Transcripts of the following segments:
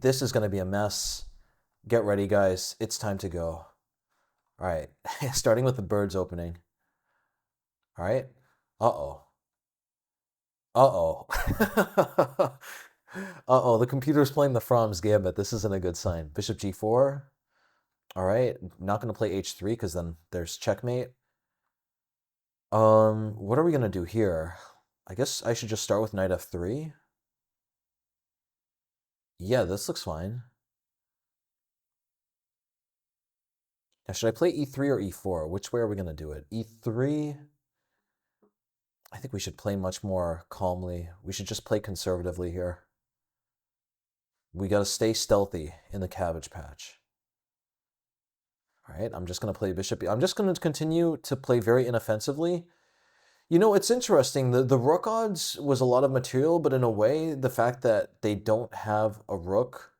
this is going to be a mess. Get ready, guys. It's time to go. All right. Starting with the birds opening. All right. Uh-oh. Uh-oh. Uh-oh, the computer's playing the Fromm's Gambit. This isn't a good sign. Bishop g4. All right. Not going to play h3 because then there's checkmate. What are we going to do here? I guess I should just start with knight f3. Yeah, this looks fine. Now, should I play e3 or e4? Which way are we going to do it? e3? I think we should play much more calmly. We should just play conservatively here. We got to stay stealthy in the Cabbage Patch. All right, I'm just going to play bishop. I'm just going to continue to play very inoffensively. You know, it's interesting. The rook odds was a lot of material, but in a way, the fact that they don't have a rook,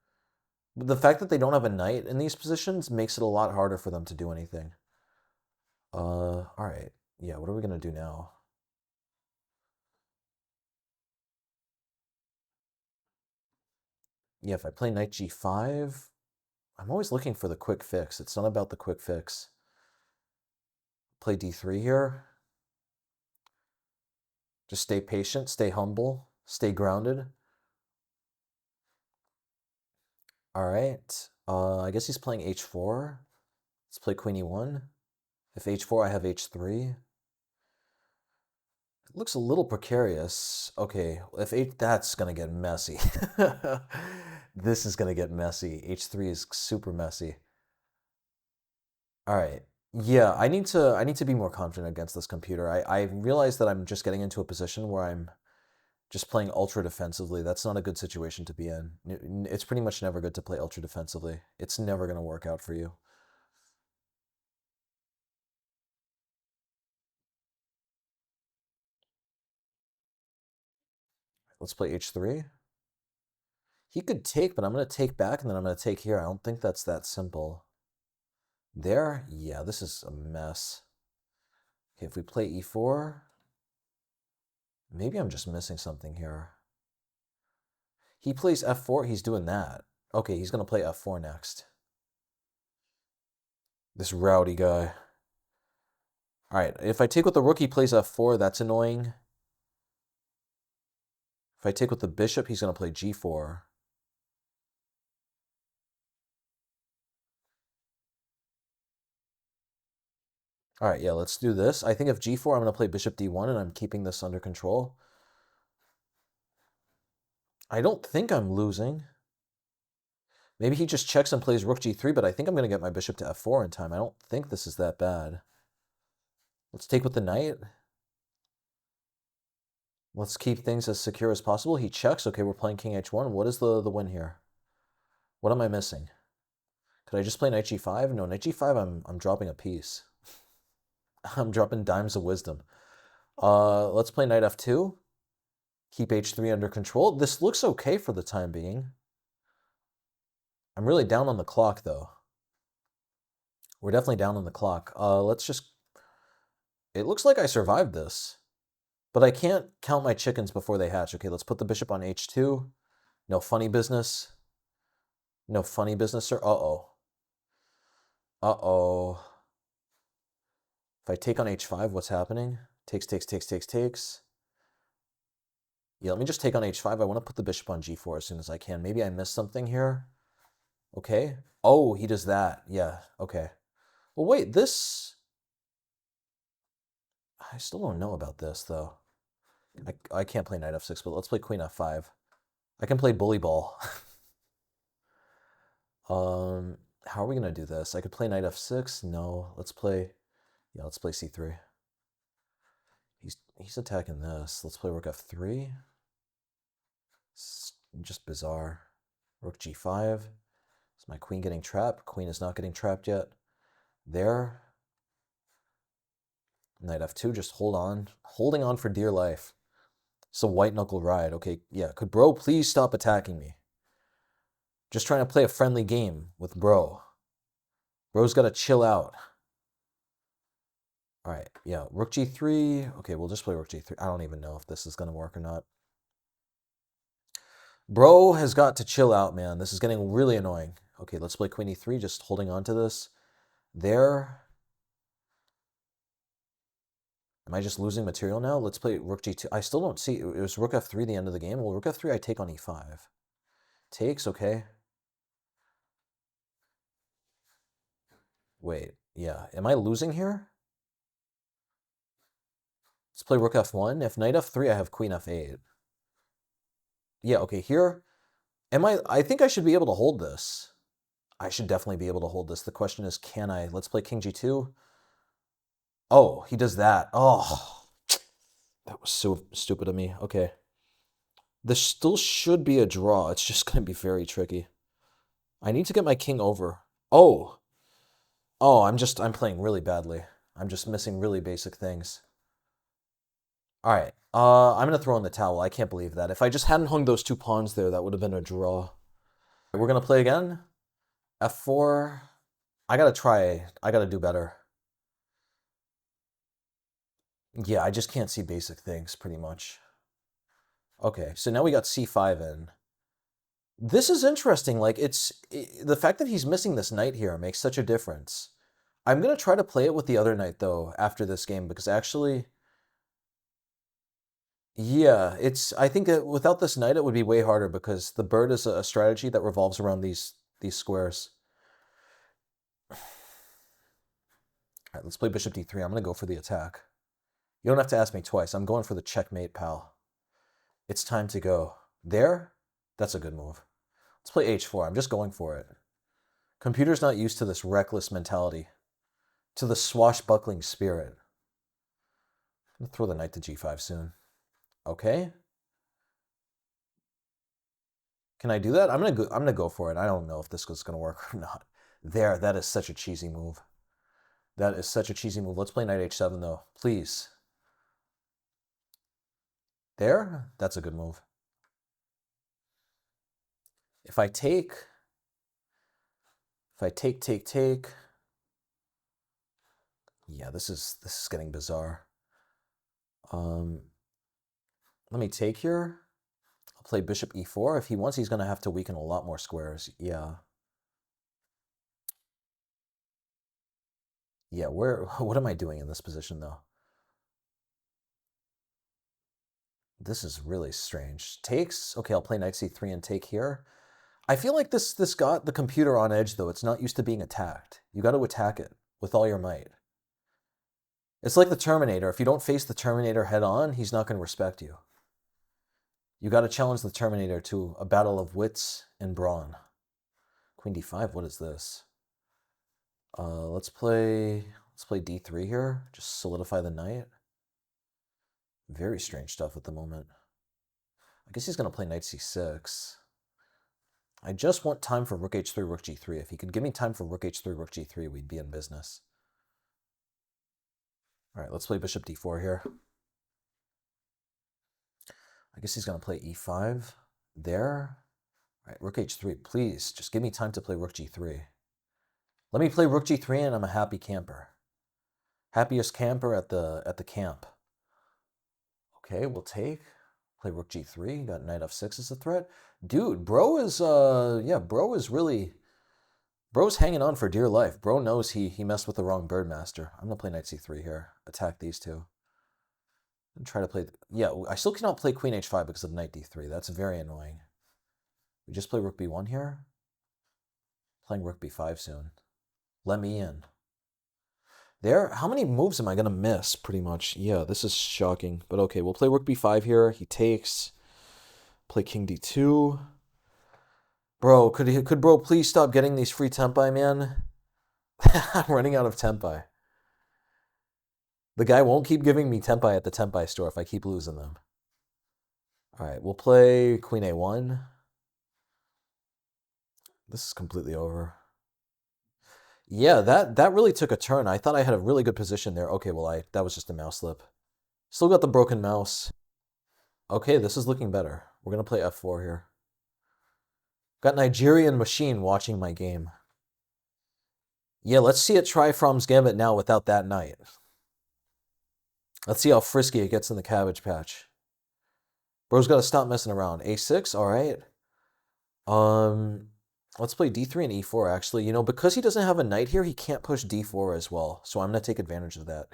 the fact that they don't have a knight in these positions makes it a lot harder for them to do anything. All right. Yeah, what are we going to do now? Yeah, if I play knight g5, I'm always looking for the quick fix. It's not about the quick fix. Play d3 here. Just stay patient, stay humble, stay grounded. All right. I guess he's playing h4. Let's play queen e1. If h4, I have h3. It looks a little precarious. Okay, if h, that's gonna get messy. This is gonna get messy. h3 is super messy. All right. Yeah, I need to be more confident against this computer. I realize that I'm just getting into a position where I'm just playing ultra defensively. That's not a good situation to be in. It's pretty much never good to play ultra defensively. It's never going to work out for you. Let's play h3. He could take, but I'm going to take back, and then I'm going to take here. I don't think that's that simple. There? Yeah, this is a mess. Okay, if we play e4, maybe I'm just missing something here. He plays f4, he's doing that. Okay, he's going to play f4 next. This rowdy guy. All right, if I take with the rook, he plays f4. That's annoying. If I take with the bishop, he's going to play g4. All right, yeah, let's do this. I think if g4, I'm going to play bishop d1, and I'm keeping this under control. I don't think I'm losing. Maybe he just checks and plays rook g3, but I think I'm going to get my bishop to f4 in time. I don't think this is that bad. Let's take with the knight. Let's keep things as secure as possible. He checks. Okay, we're playing king h1. What is the win here? What am I missing? Could I just play knight g5? No, knight g5, I'm dropping a piece. I'm dropping dimes of wisdom. Let's play knight f2. Keep h3 under control. This looks okay for the time being. I'm really down on the clock, though. We're definitely down on the clock. Let's just... It looks like I survived this. But I can't count my chickens before they hatch. Okay, let's put the bishop on h2. No funny business. No funny business, sir. Uh-oh. Uh-oh. If I take on h5, what's happening? Takes, takes, takes, takes, takes. Yeah, let me just take on h5. I want to put the bishop on g4 as soon as I can. Maybe I missed something here. Okay. Oh, he does that. Yeah, okay. Well, wait, this... I still don't know about this, though. I can't play knight f6, but let's play queen f5. I can play bully ball. How are we going to do this? I could play knight f6. No, let's play... Yeah, let's play c3. He's attacking this. Let's play rook f3. It's just bizarre. Rook g5. Is my queen getting trapped? Queen is not getting trapped yet. There. Knight f2, just hold on. Holding on for dear life. It's a white knuckle ride. Okay, yeah. Could bro please stop attacking me? Just trying to play a friendly game with bro. Bro's got to chill out. All right, yeah. Rook g3. Okay, we'll just play rook g3. I don't even know if this is going to work or not. Bro has got to chill out, man. This is getting really annoying. Okay, let's play queen e3, just holding on to this. There. Am I just losing material now? Let's play rook g2. I still don't see... It was rook f3 the end of the game. Well, rook f3, I take on e5. Takes, okay. Wait, yeah. Am I losing here? Let's play rook f1. If knight f3, I have queen f8. Yeah, okay, here... I think I should be able to hold this. I should definitely be able to hold this. The question is, can I? Let's play king g2. Oh, he does that. Oh, that was so stupid of me. Okay. This still should be a draw. It's just going to be very tricky. I need to get my king over. Oh. Oh, I'm playing really badly. I'm just missing really basic things. All right. I'm going to throw in the towel. I can't believe that. If I just hadn't hung those two pawns there, that would have been a draw. We're going to play again. F4. I got to try. I got to do better. Yeah, I just can't see basic things, pretty much. Okay, so now we got c5 in. This is interesting. Like, the fact that he's missing this knight here makes such a difference. I'm going to try to play it with the other knight, though, after this game, because actually... Yeah, I think that without this knight, it would be way harder, because the bird is a strategy that revolves around these squares. All right, let's play bishop d3. I'm going to go for the attack. You don't have to ask me twice. I'm going for the checkmate, pal. It's time to go. There? That's a good move. Let's play h4. I'm just going for it. Computer's not used to this reckless mentality, to the swashbuckling spirit. I'm going to throw the knight to g5 soon. Okay. Can I do that? I'm gonna go for it. I don't know if this is gonna work or not. There, that is such a cheesy move. That is such a cheesy move. Let's play knight h7 though, please. There, that's a good move. If I take, take. Yeah, this is getting bizarre. Let me take here. I'll play bishop e4. If he wants, he's gonna have to weaken a lot more squares. Yeah. Yeah, what am I doing in this position though? This is really strange. Takes, okay, I'll play knight c3 and take here. I feel like this got the computer on edge, though. It's not used to being attacked. You got to attack it with all your might. It's like the Terminator. If you don't face the Terminator head on, he's not going to respect you. You got to challenge the Terminator to a battle of wits and brawn. Queen d5, what is this? Let's play d3 here. Just solidify the knight. Very strange stuff at the moment. I guess he's going to play knight c6. I just want time for rook h3, rook g3. If he could give me time for rook h3, rook g3, we'd be in business. All right, let's play bishop d4 here. I guess he's going to play e5 there. All right, rook h3, please. Just give me time to play rook g3. Let me play rook g3 and I'm a happy camper. Happiest camper at the camp. Okay, we'll take. Play rook g3. Got knight f6 as a threat. Dude, bro is bro's hanging on for dear life. Bro knows he messed with the wrong birdmaster. I'm gonna play knight c3 here. Attack these two. And try to play. Yeah, I still cannot play queen h5 because of knight d3. That's very annoying. We just play rook b1 here. Playing rook b5 soon. Let me in. There. How many moves am I gonna miss? Pretty much. Yeah, this is shocking. But okay, we'll play rook b5 here. He takes. Play king d2. Bro, could bro please stop getting these free tempi, man? I'm running out of tempi. The guy won't keep giving me tempi at the tempi store if I keep losing them. All right, we'll play queen a1. This is completely over. Yeah, that really took a turn. I thought I had a really good position there. Okay, well, that was just a mouse slip. Still got the broken mouse. Okay, this is looking better. We're going to play f4 here. Got Nigerian Machine watching my game. Yeah, let's see it try Fromm's Gambit now without that knight. Let's see how frisky it gets in the cabbage patch. Bro's got to stop messing around. a6, all right. Um, let's play d3 and e4, actually. You know, because he doesn't have a knight here, he can't push d4 as well. So I'm going to take advantage of that.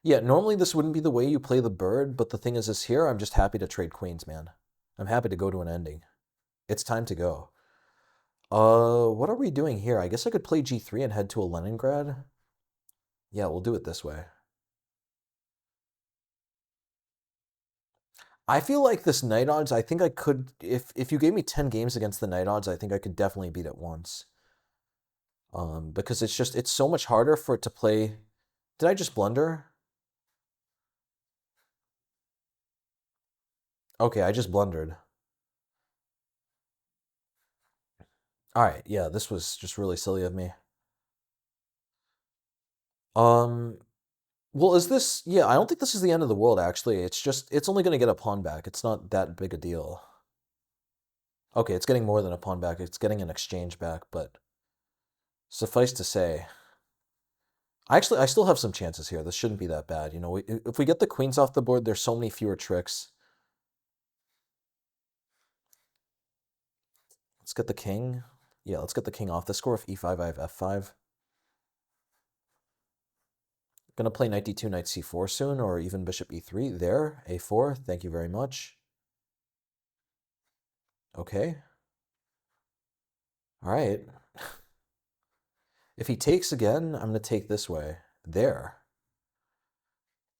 Yeah, normally this wouldn't be the way you play the bird, but the thing is here, I'm just happy to trade queens, man. I'm happy to go to an ending. It's time to go. What are we doing here? I guess I could play g3 and head to a Leningrad. Yeah, we'll do it this way. I feel like this knight odds, I think I could, if you gave me 10 games against the knight odds, I think I could definitely beat it once. Because it's so much harder for it to play. Did I just blunder? Okay, I just blundered. All right, yeah, this was just really silly of me. Um, well, is this, yeah, I don't think this is the end of the world, actually. It's only going to get a pawn back. It's not that big a deal. Okay, it's getting more than a pawn back. It's getting an exchange back, but suffice to say, I still have some chances here. This shouldn't be that bad. You know, if we get the queens off the board, there's so many fewer tricks. Let's get the king. Yeah, let's get the king off the score. If e5, I have f5. Gonna play knight d2, knight c4 soon, or even bishop e3. There, a4. Thank you very much. Okay. All right. If he takes again, I'm gonna take this way. There.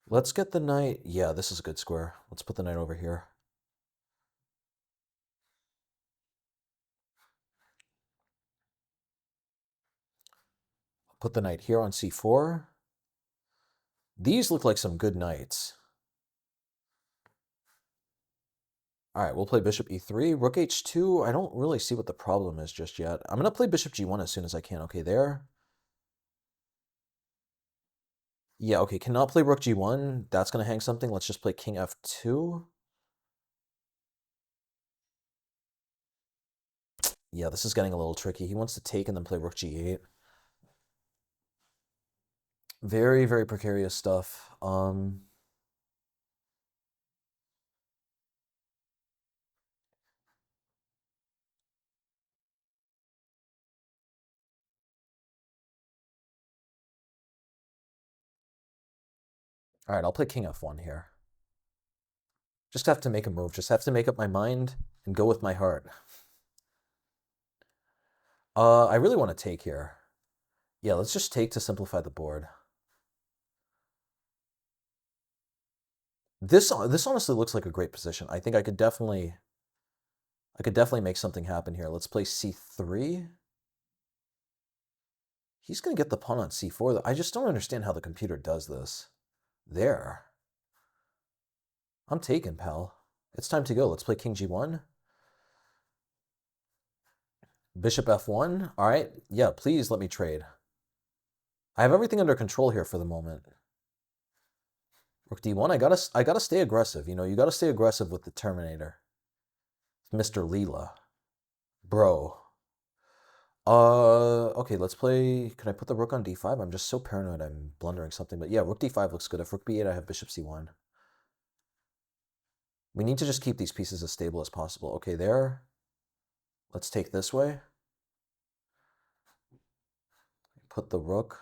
Let's get the knight. Yeah, this is a good square. Let's put the knight over here. Put the knight here on c4. These look like some good knights. All right, we'll play bishop e3. Rook h2, I don't really see what the problem is just yet. I'm going to play bishop g1 as soon as I can. Okay, there. Yeah, okay, cannot play rook g1. That's going to hang something. Let's just play king f2. Yeah, this is getting a little tricky. He wants to take and then play rook g8. Very, very precarious stuff. All right, I'll play king f1 here. Just have to make a move. Just have to make up my mind and go with my heart. I really want to take here. Yeah, let's just take to simplify the board. This honestly looks like a great position. I think I could definitely make something happen here. Let's play c3. He's going to get the pawn on c4. I just don't understand how the computer does this. There. I'm taken, pal. It's time to go. Let's play king g1. Bishop f1. All right. Yeah, please let me trade. I have everything under control here for the moment. Rook d1. I gotta stay aggressive. You know, you gotta stay aggressive with the Terminator. Mr. Leela. Bro. Okay, let's play. Can I put the rook on d5? I'm just so paranoid I'm blundering something. But yeah, rook d5 looks good. If rook b8, I have bishop c1. We need to just keep these pieces as stable as possible. Okay, there. Let's take this way. Put the rook.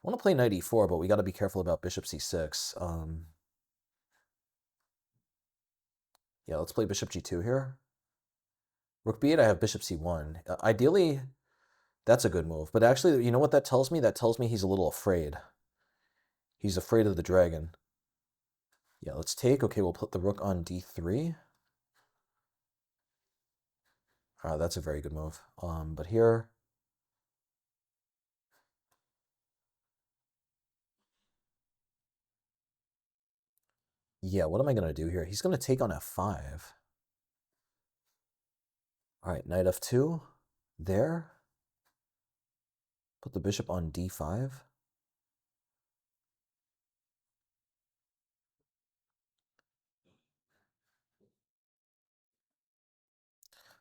I want to play knight e4, but we got to be careful about bishop c6. Yeah, let's play bishop g2 here. Rook b8, I have bishop c1. Ideally, that's a good move. But actually, you know what that tells me? That tells me he's a little afraid. He's afraid of the dragon. Yeah, let's take. Okay, we'll put the rook on d3. That's a very good move. But here, yeah, what am I going to do here? He's going to take on f5. All right, knight f2. There. Put the bishop on d5.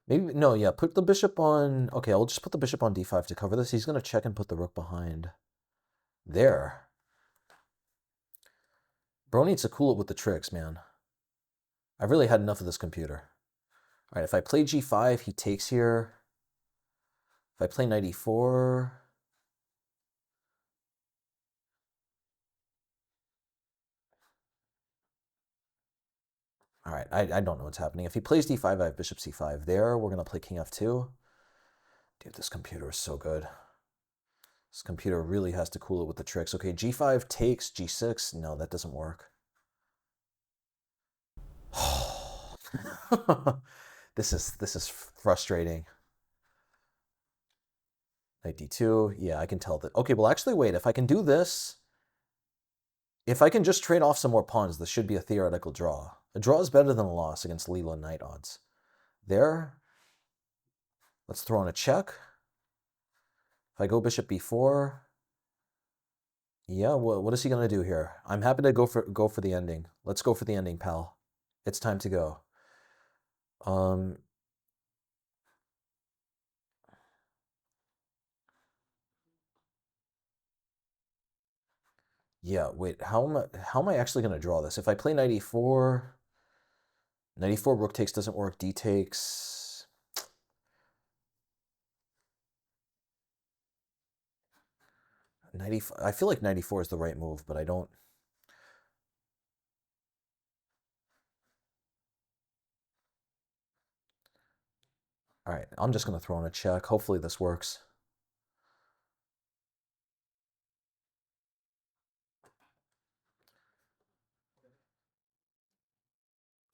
Maybe, no, yeah, put the bishop on... Okay, I'll just put the bishop on d5 to cover this. He's going to check and put the rook behind. There. Bro needs to cool it with the tricks, man. I've really had enough of this computer. All right, if I play g5, he takes here. If I play knight e4... All right, I don't know what's happening. If he plays d5, I have bishop c5 there. We're going to play king f2. Dude, this computer is so good. This computer really has to cool it with the tricks. Okay, g5 takes, g6. No, that doesn't work. This is frustrating. Knight d2. Yeah, I can tell that. Okay, well, actually, wait. If I can do this, if I can just trade off some more pawns, this should be a theoretical draw. A draw is better than a loss against Leela knight odds. There. Let's throw in a check. If I go bishop b4, yeah, what is he gonna do here? I'm happy to go for the ending. Let's go for the ending, pal. It's time to go. Yeah, wait, how am I actually gonna draw this? If I play knight e4, knight e4, rook takes doesn't work, d takes. I feel like knight e4 is the right move, but I don't. All right, I'm just gonna throw in a check. Hopefully this works.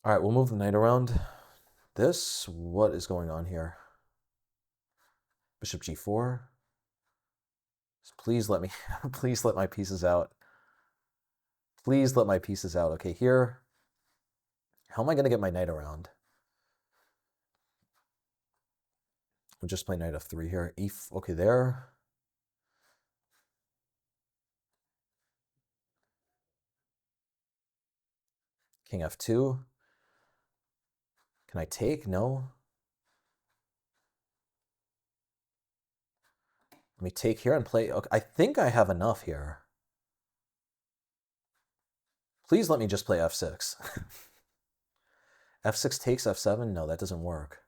All right, we'll move the knight around. What is going on here? Bishop g4. Please let me, please let my pieces out. Please let my pieces out. Okay, here. How am I going to get my knight around? We'll just play knight f3 here. Okay, there. King f2. Can I take? No. Let me take here and play. Okay, I think I have enough here. Please let me just play f6. f6 takes f7? No, that doesn't work.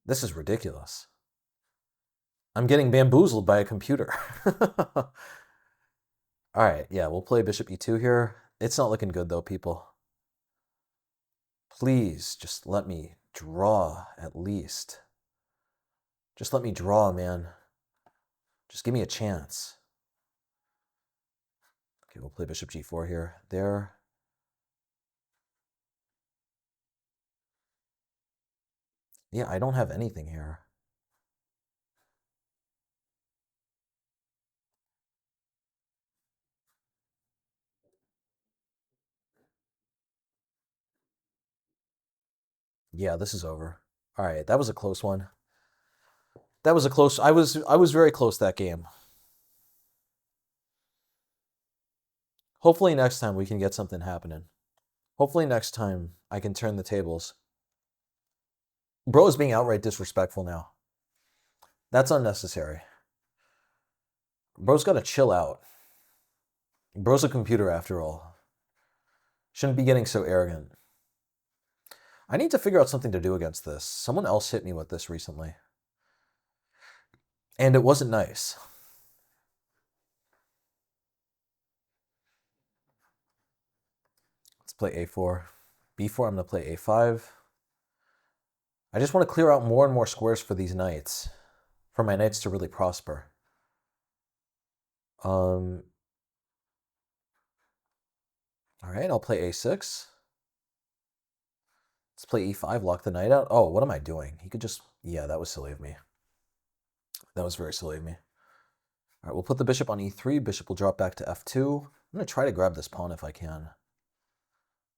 This is ridiculous. I'm getting bamboozled by a computer. All right, yeah, we'll play bishop e2 here. It's not looking good, though, people. Please, just let me draw, at least. Just let me draw, man. Just give me a chance. Okay, we'll play bishop g4 here. There. Yeah, I don't have anything here. Yeah, this is over. All right, that was a close one. That was a close. I was very close that game. Hopefully next time we can get something happening. Hopefully next time I can turn the tables. Bro is being outright disrespectful now. That's unnecessary. Bro's got to chill out. Bro's a computer after all. Shouldn't be getting so arrogant. I need to figure out something to do against this. Someone else hit me with this recently. And it wasn't nice. Let's play a4. b4, I'm going to play a5. I just want to clear out more and more squares for these knights. For my knights to really prosper. All right, I'll play a6. Let's play e5, lock the knight out. Oh, what am I doing? He could just... Yeah, that was silly of me. That was very silly of me. All right, we'll put the bishop on e3. Bishop will drop back to f2. I'm going to try to grab this pawn if I can.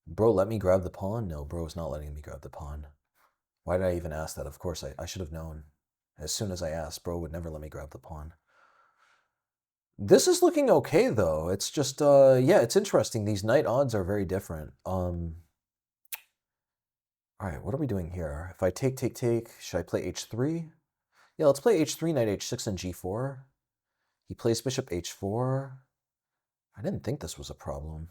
Bro, let me grab the pawn? No, bro is not letting me grab the pawn. Why did I even ask that? Of course, I should have known. As soon as I asked, bro would never let me grab the pawn. This is looking okay, though. It's just, yeah, it's interesting. These knight odds are very different. All right, what are we doing here? If I take, should I play h3? Yeah, let's play h3, knight h6, and g4. He plays bishop h4. I didn't think this was a problem.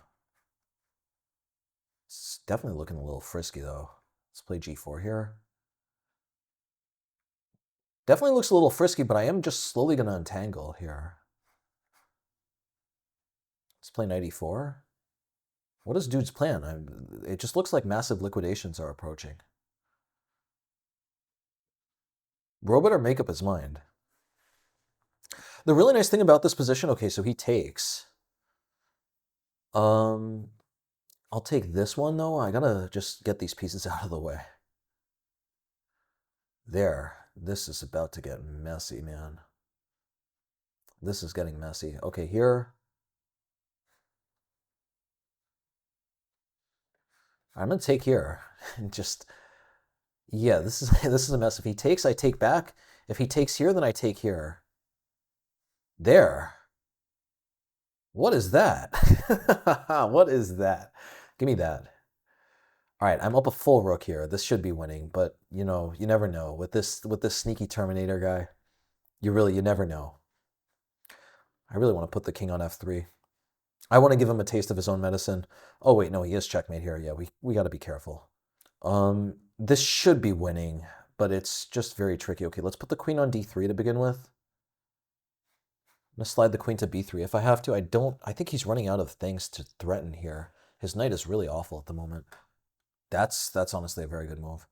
definitely looking a little frisky, though. Let's play g4 here. Definitely looks a little frisky, but I am just slowly going to untangle here. Let's play knight e4. What is dude's plan? It just looks like massive liquidations are approaching. Bro better make up his mind. The really nice thing about this position, okay, so he takes. I'll take this one, though. I gotta just get these pieces out of the way. There. This is about to get messy, man. This is getting messy. Okay, here. I'm gonna take here. And just... Yeah, this is a mess. If he takes, I take back. If he takes here, then I take here. There. What is that? What is that? Give me that. All right, I'm up a full rook here. This should be winning, but you know, you never know. With this sneaky Terminator guy, you never know. I really want to put the king on f3. I want to give him a taste of his own medicine. Oh wait, no, he is checkmate here. Yeah, we got to be careful. This should be winning, but it's just very tricky. Okay, let's put the queen on d3 to begin with. I'm going to slide the queen to b3 if I have to. I think he's running out of things to threaten here. His knight is really awful at the moment. That's honestly a very good move.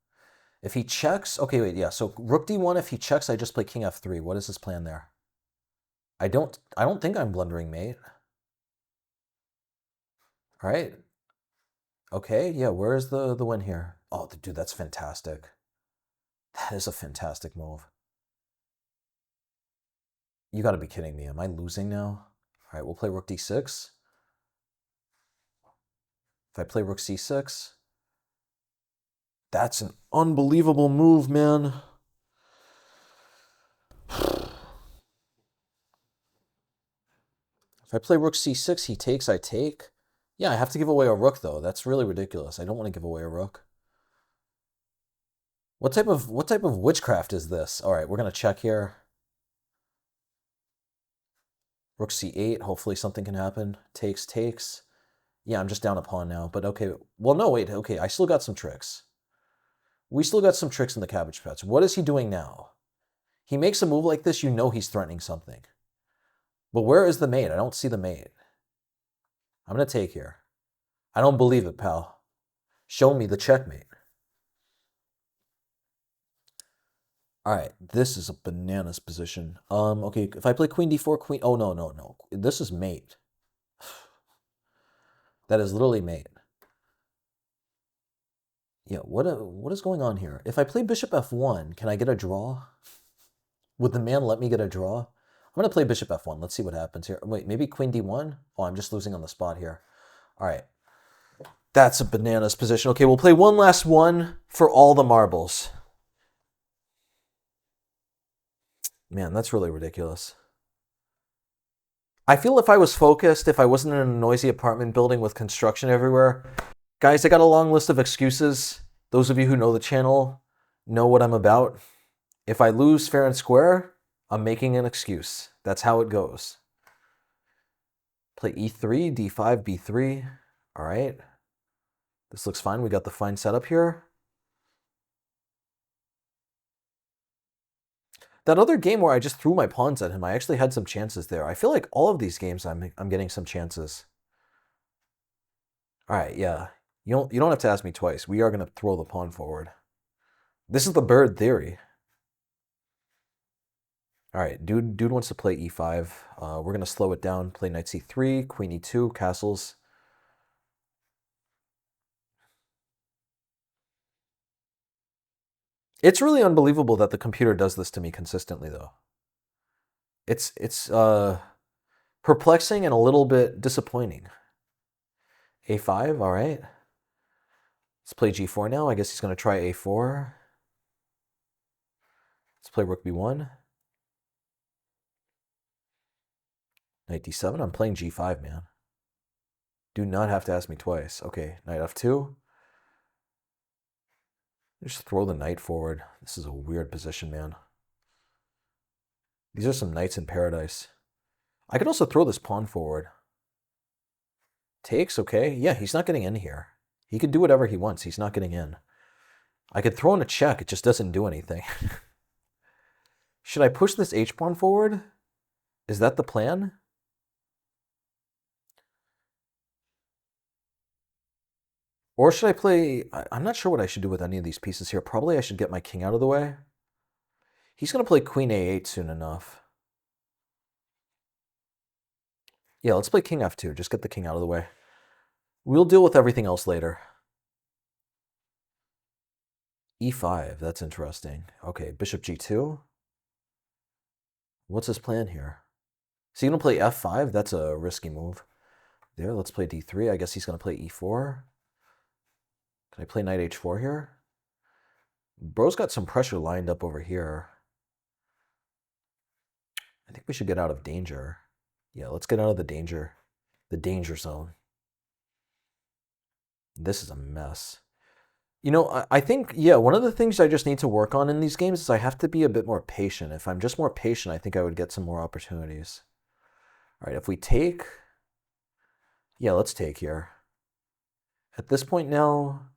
If he checks, okay, wait, yeah, so rook d1, if he checks, I just play king f3. What is his plan there? I don't think I'm blundering mate. All right. Okay, yeah, where is the win here? Oh, dude, that's fantastic. That is a fantastic move. You got to be kidding me. Am I losing now? All right, we'll play rook d6. If I play rook c6, that's an unbelievable move, man. If I play rook c6, he takes, I take. Yeah, I have to give away a rook, though. That's really ridiculous. I don't want to give away a rook. What type of witchcraft is this? All right, we're going to check here. Rook c8, hopefully something can happen. Takes, takes. Yeah, I'm just down a pawn now, but okay. Well, no, wait, okay, I still got some tricks. We still got some tricks in the cabbage patch. What is he doing now? He makes a move like this, you know he's threatening something. But where is the mate? I don't see the mate. I'm going to take here. I don't believe it, pal. Show me the checkmate. All right, this is a bananas position. Okay, if I play queen d4, queen... Oh, no, no, no. This is mate. That is literally mate. Yeah, what is going on here? If I play bishop f1, can I get a draw? Would the man let me get a draw? I'm going to play bishop f1. Let's see what happens here. Wait, maybe queen d1? Oh, I'm just losing on the spot here. All right. That's a bananas position. Okay, we'll play one last one for all the marbles. Man, that's really ridiculous. I feel if I was focused, if I wasn't in a noisy apartment building with construction everywhere, guys, I got a long list of excuses. Those of you who know the channel know what I'm about. If I lose fair and square, I'm making an excuse. That's how it goes. Play e3, d5, b3. All right. This looks fine. We got the fine setup here. That other game where I just threw my pawns at him, I actually had some chances there. I feel like all of these games I'm getting some chances. All right, yeah. You don't have to ask me twice. We are going to throw the pawn forward. This is the bird theory. All right, dude wants to play e5. We're going to slow it down. Play knight c3, queen e2, castles. It's really unbelievable that the computer does this to me consistently, though. It's perplexing and a little bit disappointing. a5, all right. Let's play g4 now. I guess he's going to try a4. Let's play rook b1. Knight d7. I'm playing g5, man. Do not have to ask me twice. Okay, knight f2. Just throw the knight forward. This is a weird position, man. These are some knights in paradise. I could also throw this pawn forward. Takes, okay. Yeah, he's not getting in here. He could do whatever he wants. He's not getting in. I could throw in a check. It just doesn't do anything. Should I push this h-pawn forward? Is that the plan? Or should I play... I'm not sure what I should do with any of these pieces here. Probably I should get my king out of the way. He's going to play queen a8 soon enough. Yeah, let's play king f2. Just get the king out of the way. We'll deal with everything else later. e5, that's interesting. Okay, bishop g2. What's his plan here? Is he going to play f5? That's a risky move. There, let's play d3. I guess he's going to play e4. Can I play knight h4 here? Bro's got some pressure lined up over here. I think we should get out of danger. Yeah, let's get out of the danger zone. This is a mess. You know, I think, yeah, one of the things I just need to work on in these games is I have to be a bit more patient. If I'm just more patient, I think I would get some more opportunities. All right, if we take... Yeah, let's take here. At this point now...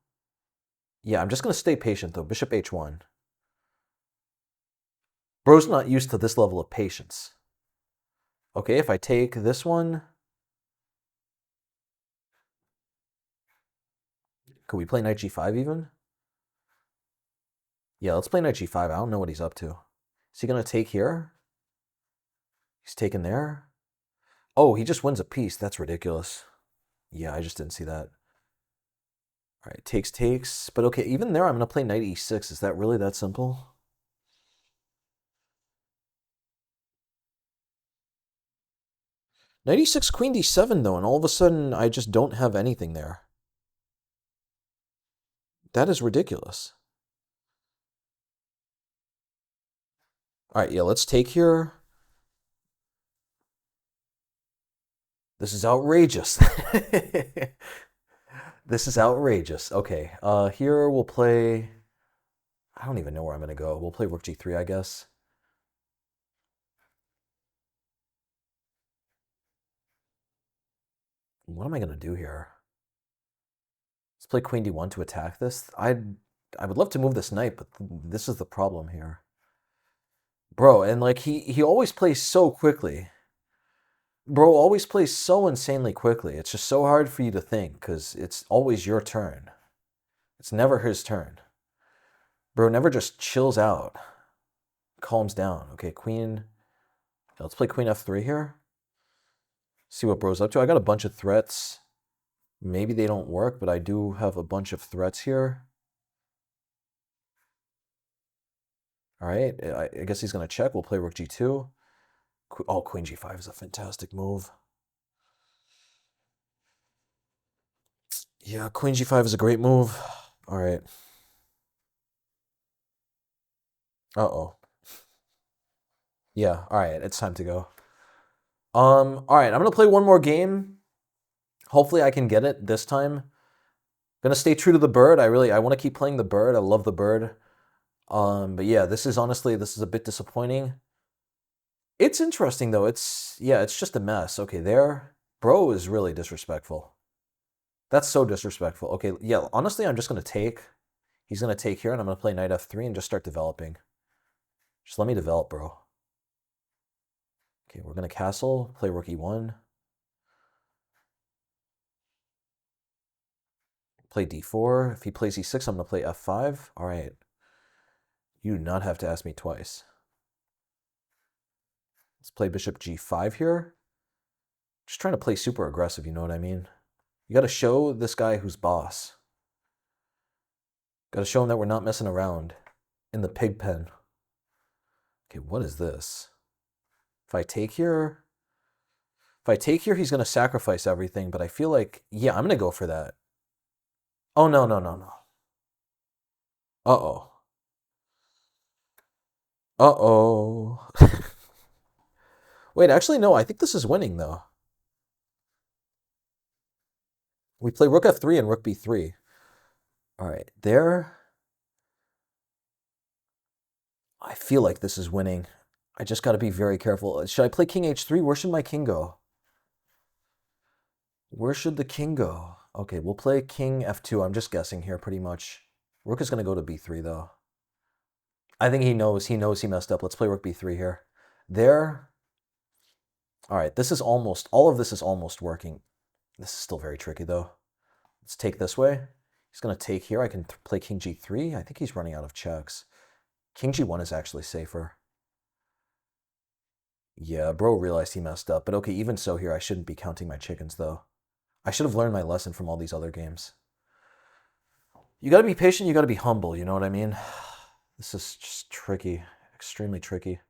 Yeah, I'm just going to stay patient, though. Bishop h1. Bro's not used to this level of patience. Okay, if I take this one... Could we play knight g5 even? Yeah, let's play knight g5. I don't know what he's up to. Is he going to take here? He's taking there. Oh, he just wins a piece. That's ridiculous. Yeah, I just didn't see that. All right, takes. But okay, even there, I'm going to play knight e6. Is that really that simple? Knight e6, queen d7, though, and all of a sudden, I just don't have anything there. That is ridiculous. All right, yeah, let's take here. This is outrageous. This is outrageous. Okay, here we'll play... I don't even know where I'm going to go. We'll play rook g3, I guess. What am I going to do here? Let's play queen d1 to attack this. I would love to move this knight, but this is the problem here. Bro, and like he always plays so quickly. Bro always plays so insanely quickly. It's just so hard for you to think because it's always your turn. It's never his turn. Bro never just chills out, calms down. Okay, queen. Let's play queen f3 here. See what bro's up to. I got a bunch of threats. Maybe they don't work, but I do have a bunch of threats here. All right, I guess he's going to check. We'll play rook g2. Oh, queen g5 is a fantastic move. Yeah, queen g5 is a great move. All right. Uh-oh. Yeah, all right, it's time to go. All right, I'm going to play one more game. Hopefully I can get it this time. I'm going to stay true to the bird. I want to keep playing the bird. I love the bird. But yeah, this is a bit disappointing. It's interesting though. It's just a mess. Okay, there. Bro is really disrespectful. That's so disrespectful. Okay, yeah, honestly, I'm just going to take. He's going to take here, and I'm going to play knight f3 and just start developing. Just let me develop, bro. Okay, we're going to castle, play rook e1. Play d4. If he plays e6, I'm going to play f5. All right. You do not have to ask me twice. Let's play bishop g5 here. Just trying to play super aggressive, you know what I mean? You got to show this guy who's boss. Got to show him that we're not messing around in the pig pen. Okay, what is this? If I take here, he's going to sacrifice everything, but I feel like, yeah, I'm going to go for that. Oh, no. Uh-oh. Uh-oh. Wait, actually, no, I think this is winning, though. We play rook f3 and rook b3. All right, there. I feel like this is winning. I just got to be very careful. Should I play king h3? Where should my king go? Where should the king go? Okay, we'll play king f2. I'm just guessing here pretty much. Rook is going to go to b3 though. I think he knows he messed up. Let's play rook b3 here. There. All right, this is almost, all of this is almost working. This is still very tricky though. Let's take this way. He's going to take here. I can play king g3. I think he's running out of checks. King g1 is actually safer. Yeah, bro realized he messed up. But okay, even so here, I shouldn't be counting my chickens though. I should have learned my lesson from all these other games. You got to be patient. You got to be humble. You know what I mean? This is just tricky. Extremely tricky.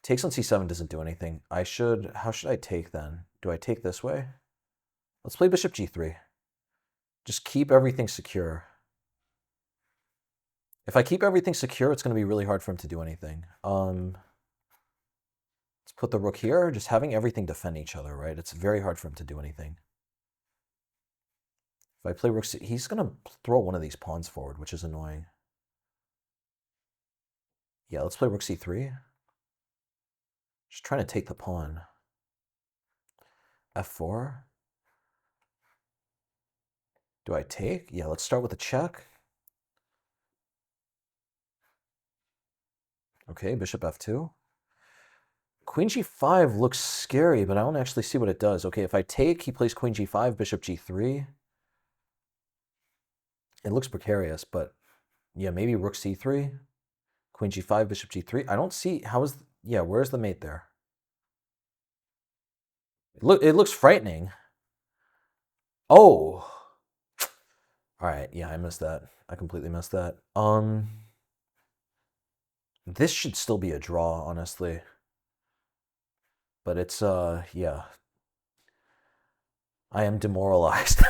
Takes on c7 doesn't do anything. How should I take then? Do I take this way? Let's play bishop g3. Just keep everything secure. If I keep everything secure, it's going to be really hard for him to do anything. Let's put the rook here. Just having everything defend each other, right? It's very hard for him to do anything. If I play rook c, he's going to throw one of these pawns forward, which is annoying. Yeah, let's play rook c3. Just trying to take the pawn. f4. Do I take? Yeah, let's start with a check. Okay, bishop f2. Queen g5 looks scary, but I don't actually see what it does. Okay, if I take, he plays queen g5, bishop g3. It looks precarious, but yeah, maybe rook c3. Queen g5, bishop g3. I don't see, how is, yeah, where's the mate there? It looks frightening. Oh. All right, yeah, I missed that. I completely missed that. This should still be a draw, honestly. But it's, yeah. I am demoralized.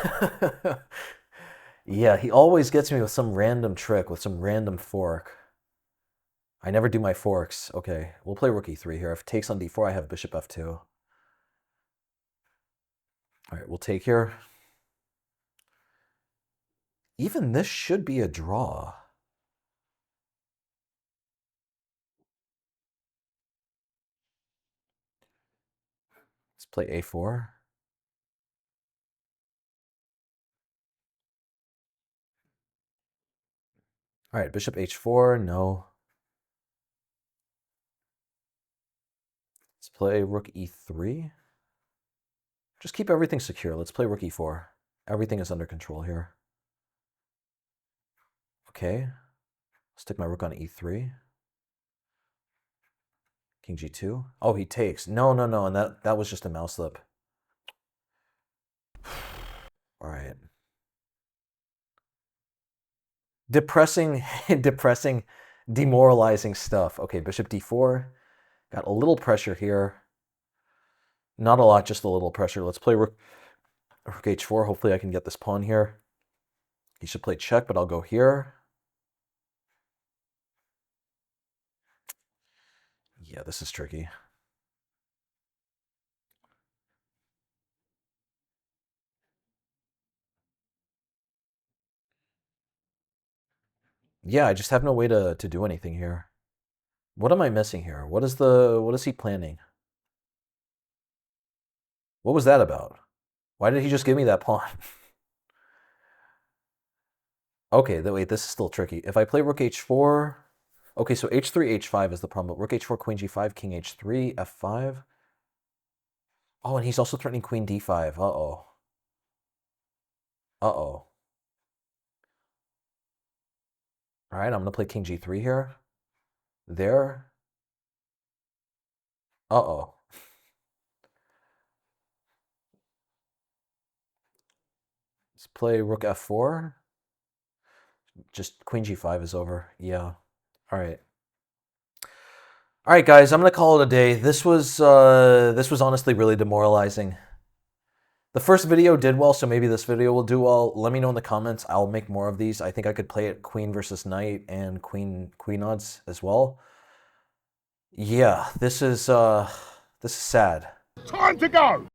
Yeah, he always gets me with some random trick, with some random fork. I never do my forks. Okay, we'll play rook e3 here. If it takes on d4, I have bishop f2. All right, we'll take here. Even this should be a draw. Let's play a4. All right, bishop h4, no. Let's play rook e3. Just keep everything secure. Let's play rook e4. Everything is under control here. Okay, stick my rook on e3. King g2. Oh, he takes. No, no, no, and that was just a mouse slip. All right. Depressing, depressing, demoralizing stuff. Okay, bishop d4. Got a little pressure here. Not a lot, just a little pressure. Let's play rook h4. Hopefully I can get this pawn here. He should play check, but I'll go here. Yeah, this is tricky. Yeah, I just have no way to do anything here. What am I missing here? What is he planning? What was that about? Why did he just give me that pawn? Okay, wait, this is still tricky. If I play rook h4, okay, so h3, h5 is the problem. But rook h4, queen g5, king h3, f5. Oh, and he's also threatening queen d5. Uh-oh. Uh-oh. All right, I'm going to play king g3 here. There. Uh-oh. Let's play rook f4. Just queen g5 is over. Yeah. All right. All right, guys, I'm going to call it a day. This was honestly really demoralizing. The first video did well, so maybe this video will do well. Let me know in the comments. I'll make more of these. I think I could play it queen versus knight and queen odds as well. Yeah, this is sad. Time to go!